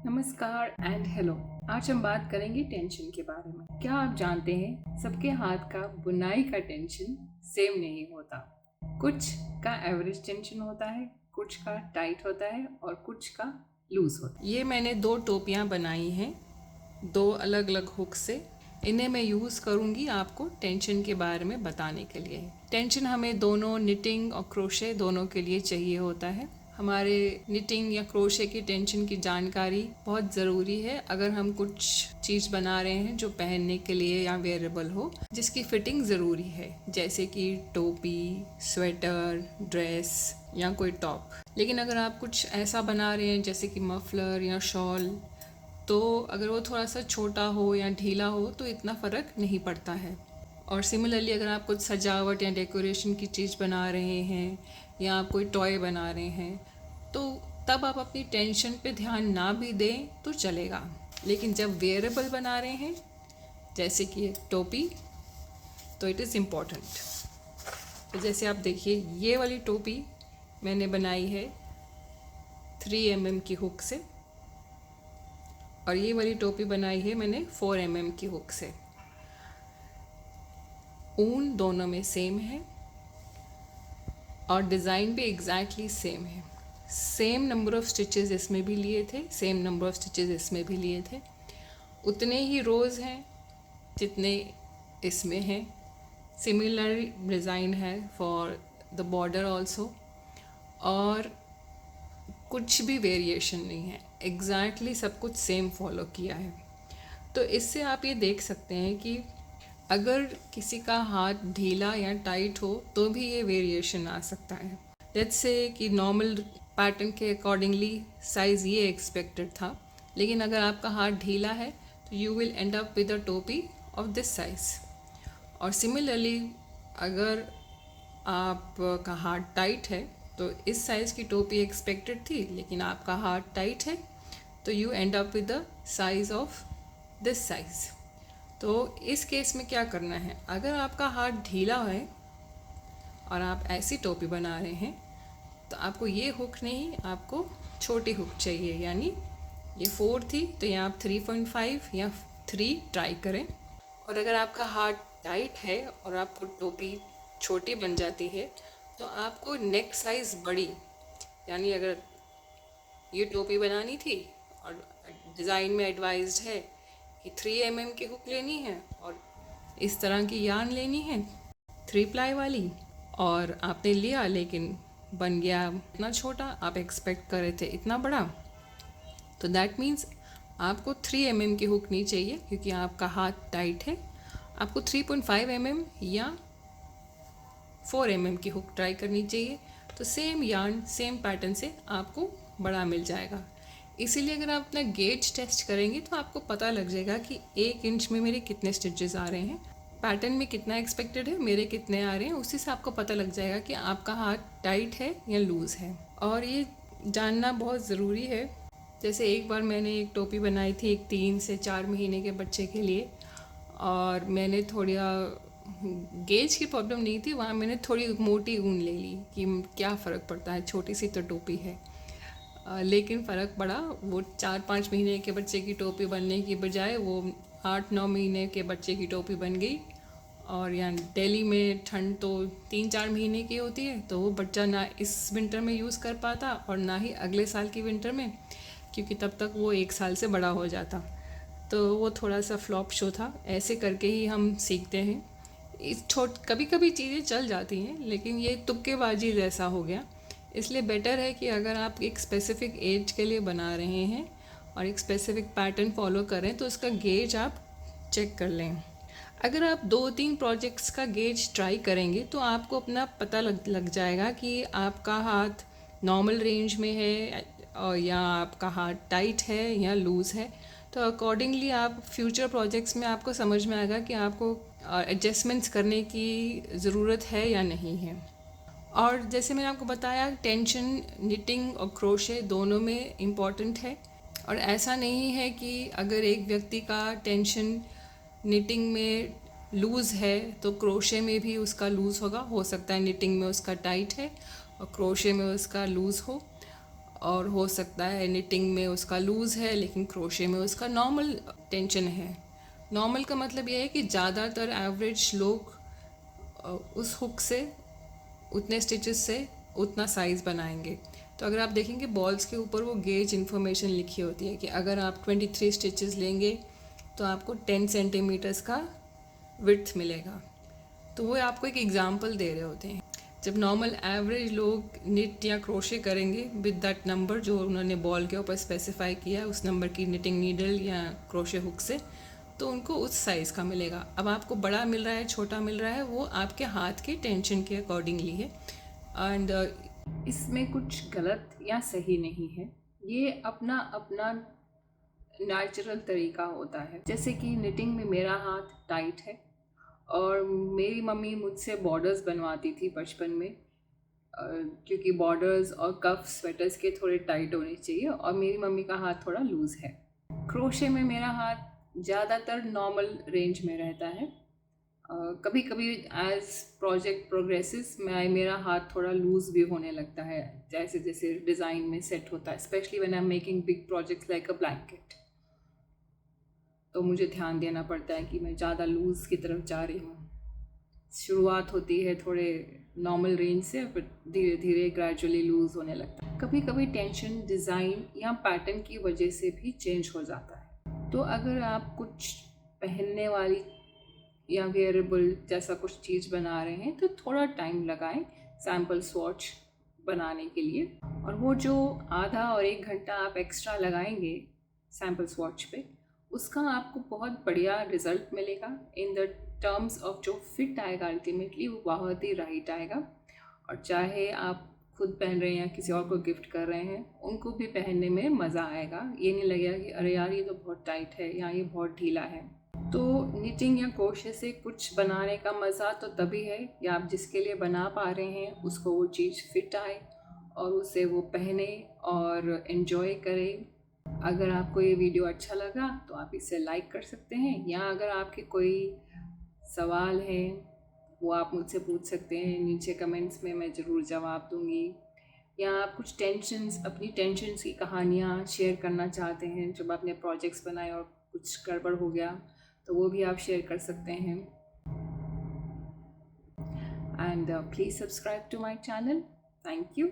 नमस्कार and hello. आज हम बात करेंगे टेंशन के बारे में। क्या आप जानते हैं सबके हाथ का बुनाई का टेंशन सेम नहीं होता। कुछ का एवरेज टेंशन होता है, कुछ का टाइट होता है और कुछ का लूज होता है। ये मैंने 2 टोपियाँ बनाई हैं 2 अलग अलग हुक से। इन्हें मैं यूज़ करूँगी आपको टेंशन के बारे में बताने के लिए। टेंशन हमें दोनों निटिंग और क्रोशे दोनों के लिए चाहिए होता है। हमारे निटिंग या क्रोशे की टेंशन की जानकारी बहुत ज़रूरी है अगर हम कुछ चीज़ बना रहे हैं जो पहनने के लिए या वेयरेबल हो, जिसकी फिटिंग ज़रूरी है, जैसे कि टोपी, स्वेटर, ड्रेस या कोई टॉप। लेकिन अगर आप कुछ ऐसा बना रहे हैं जैसे कि मफलर या शॉल, तो अगर वो थोड़ा सा छोटा हो या ढीला हो तो इतना फ़र्क नहीं पड़ता है। और सिमिलरली अगर आप कुछ सजावट या डेकोरेशन की चीज़ बना रहे हैं या आप कोई टॉय बना रहे हैं, तो तब आप अपनी टेंशन पे ध्यान ना भी दें तो चलेगा। लेकिन जब वेयरेबल बना रहे हैं जैसे कि एक टोपी, तो इट इज़ इम्पॉर्टेंट। तो जैसे आप देखिए, ये वाली टोपी मैंने बनाई है 3 mm की हुक से और ये वाली टोपी बनाई है मैंने 4 mm की हुक से। ऊन दोनों में सेम है और डिज़ाइन भी एग्जैक्टली सेम है। सेम नंबर ऑफ़ स्टिचेस इसमें भी लिए थे, सेम नंबर ऑफ़ स्टिचेस इसमें भी लिए थे। उतने ही रोज़ हैं जितने इसमें हैं। सिमिलर डिज़ाइन है फॉर द बॉर्डर ऑल्सो, और कुछ भी वेरिएशन नहीं है, एग्जैक्टली सब कुछ सेम फॉलो किया है। तो इससे आप ये देख सकते हैं कि अगर किसी का हाथ ढीला या टाइट हो तो भी ये वेरिएशन आ सकता है। लेट्स से कि नॉर्मल पैटर्न के अकॉर्डिंगली साइज़ ये एक्सपेक्टेड था, लेकिन अगर आपका हाथ ढीला है तो you will and up with a टोपी ऑफ दिस साइज़। और सिमिलरली अगर आपका हाथ टाइट है तो इस साइज़ की टोपी एक्सपेक्टेड थी, लेकिन आपका हाथ टाइट है तो you and up with the size of this size. तो इस केस में क्या करना है, अगर आपका हाथ ढीला है और आप ऐसी टोपी बना रहे हैं तो आपको ये हुक नहीं, आपको छोटी हुक चाहिए। यानी ये 4 थी तो यहाँ आप 3.5 या 3 ट्राई करें। और अगर आपका हाथ टाइट है और आपको टोपी छोटी बन जाती है तो आपको नेक साइज़ बड़ी, यानी अगर ये टोपी बनानी थी और डिज़ाइन में एडवाइज्ड है कि 3 mm की हुक लेनी है और इस तरह की यार्न लेनी है 3 प्लाई वाली, और आपने लिया लेकिन बन गया इतना छोटा, आप एक्सपेक्ट कर रहे थे इतना बड़ा, तो दैट मीन्स आपको 3 mm की हुक नहीं चाहिए क्योंकि आपका हाथ टाइट है। आपको 3.5 mm या 4 mm की हुक ट्राई करनी चाहिए। तो सेम यार्न सेम पैटर्न से आपको बड़ा मिल जाएगा। इसीलिए अगर आप अपना गेज टेस्ट करेंगे तो आपको पता लग जाएगा कि 1 इंच में मेरे कितने स्टिचेस आ रहे हैं, पैटर्न में कितना एक्सपेक्टेड है, मेरे कितने आ रहे हैं। उसी से आपको पता लग जाएगा कि आपका हाथ टाइट है या लूज़ है। और ये जानना बहुत ज़रूरी है। जैसे एक बार मैंने एक टोपी बनाई थी एक 3 से 4 महीने के बच्चे के लिए, और मैंने थोड़ा गेज की प्रॉब्लम नहीं थी, वहाँ मैंने थोड़ी मोटी ऊन ले ली कि क्या फ़र्क पड़ता है, छोटी सी तो टोपी है। लेकिन फ़र्क पड़ा। वो 4-5 महीने के बच्चे की टोपी बनने की बजाय वो 8-9 महीने के बच्चे की टोपी बन गई। और यहाँ दिल्ली में ठंड तो 3-4 महीने की होती है, तो वो बच्चा ना इस विंटर में यूज़ कर पाता और ना ही अगले साल की विंटर में, क्योंकि तब तक वो 1 साल से बड़ा हो जाता। तो वो थोड़ा सा फ्लॉप शो था। ऐसे करके ही हम सीखते हैं। इस कभी कभी चीज़ें चल जाती हैं, लेकिन ये तुक्केबाजी जैसा हो गया। इसलिए बेटर है कि अगर आप एक स्पेसिफ़िक एज के लिए बना रहे हैं और एक स्पेसिफ़िक पैटर्न फॉलो करें तो उसका गेज आप चेक कर लें। अगर आप 2-3 प्रोजेक्ट्स का गेज ट्राई करेंगे तो आपको अपना पता लग जाएगा कि आपका हाथ नॉर्मल रेंज में है और या आपका हाथ टाइट है या लूज़ है। तो अकॉर्डिंगली आप फ्यूचर प्रोजेक्ट्स में आपको समझ में आएगा कि आपको एडजस्टमेंट्स करने की ज़रूरत है या नहीं है। और जैसे मैंने आपको बताया, टेंशन निटिंग और क्रोशे दोनों में इम्पॉर्टेंट है। और ऐसा नहीं है कि अगर एक व्यक्ति का टेंशन निटिंग में लूज़ है तो क्रोशे में भी उसका लूज़ होगा। हो सकता है निटिंग में उसका टाइट है और क्रोशे में उसका लूज़ हो। और हो सकता है निटिंग में उसका लूज़ है लेकिन क्रोशे में उसका नॉर्मल टेंशन है। नॉर्मल का मतलब यह है कि ज़्यादातर एवरेज लोग उस हुक से उतने स्टिचेस से उतना साइज़ बनाएंगे। तो अगर आप देखेंगे बॉल्स के ऊपर वो गेज इन्फॉर्मेशन लिखी होती है कि अगर आप 23 स्टिचेस लेंगे तो आपको 10 सेंटीमीटर्स का विड्थ मिलेगा। तो वो आपको एक एग्जांपल दे रहे होते हैं। जब नॉर्मल एवरेज लोग निट या क्रोशे करेंगे विद दैट नंबर जो उन्होंने बॉल के ऊपर स्पेसिफाई किया, उस नंबर की निटिंग नीडल या क्रोशे हुक से, तो उनको उस साइज़ का मिलेगा। अब आपको बड़ा मिल रहा है, छोटा मिल रहा है, वो आपके हाथ के टेंशन के अकॉर्डिंगली है। एंड इसमें कुछ गलत या सही नहीं है, ये अपना अपना नेचुरल तरीका होता है। जैसे कि निटिंग में मेरा हाथ टाइट है और मेरी मम्मी मुझसे बॉर्डर्स बनवाती थी बचपन में, क्योंकि बॉर्डर्स और कफ स्वेटर्स के थोड़े टाइट होने चाहिए और मेरी मम्मी का हाथ थोड़ा लूज़ है। क्रोशे में मेरा हाथ ज़्यादातर नॉर्मल रेंज में रहता है। कभी कभी एज प्रोजेक्ट प्रोग्रेसेस मेरा हाथ थोड़ा लूज़ भी होने लगता है, जैसे जैसे डिज़ाइन में सेट होता है, specially when I am making big projects like a blanket. तो मुझे ध्यान देना पड़ता है कि मैं ज़्यादा लूज़ की तरफ जा रही हूँ। शुरुआत होती है थोड़े नॉर्मल रेंज से, फिर धीरे धीरे ग्रेजुअली लूज़ होने लगता है। कभी कभी टेंशन डिज़ाइन या पैटर्न की वजह से भी चेंज हो जाता है। तो अगर आप कुछ पहनने वाली या वेयरेबल जैसा कुछ चीज़ बना रहे हैं तो थोड़ा टाइम लगाएं सैम्पल स्वॉच बनाने के लिए, और वो जो आधा और 1 घंटा आप एक्स्ट्रा लगाएंगे सैम्पल स्वॉच पे, उसका आपको बहुत बढ़िया रिज़ल्ट मिलेगा इन द टर्म्स ऑफ जो फिट आएगा अल्टीमेटली वो बहुत ही राइट आएगा। और चाहे आप खुद पहन रहे हैं या किसी और को गिफ्ट कर रहे हैं, उनको भी पहनने में मज़ा आएगा। ये नहीं लगेगा कि अरे यार ये तो बहुत टाइट है या ये बहुत ढीला है। तो निटिंग या क्रोशे से कुछ बनाने का मज़ा तो तभी है कि आप जिसके लिए बना पा रहे हैं उसको वो चीज़ फिट आए और उसे वो पहने और एंजॉय करें। अगर आपको ये वीडियो अच्छा लगा तो आप इसे लाइक कर सकते हैं, या अगर आपके कोई सवाल है वो आप मुझसे पूछ सकते हैं नीचे कमेंट्स में, मैं ज़रूर जवाब दूंगी। या आप कुछ अपनी टेंशन्स की कहानियाँ शेयर करना चाहते हैं जब आपने प्रोजेक्ट्स बनाए और कुछ गड़बड़ हो गया, तो वो भी आप शेयर कर सकते हैं। And please subscribe to my channel. Thank you.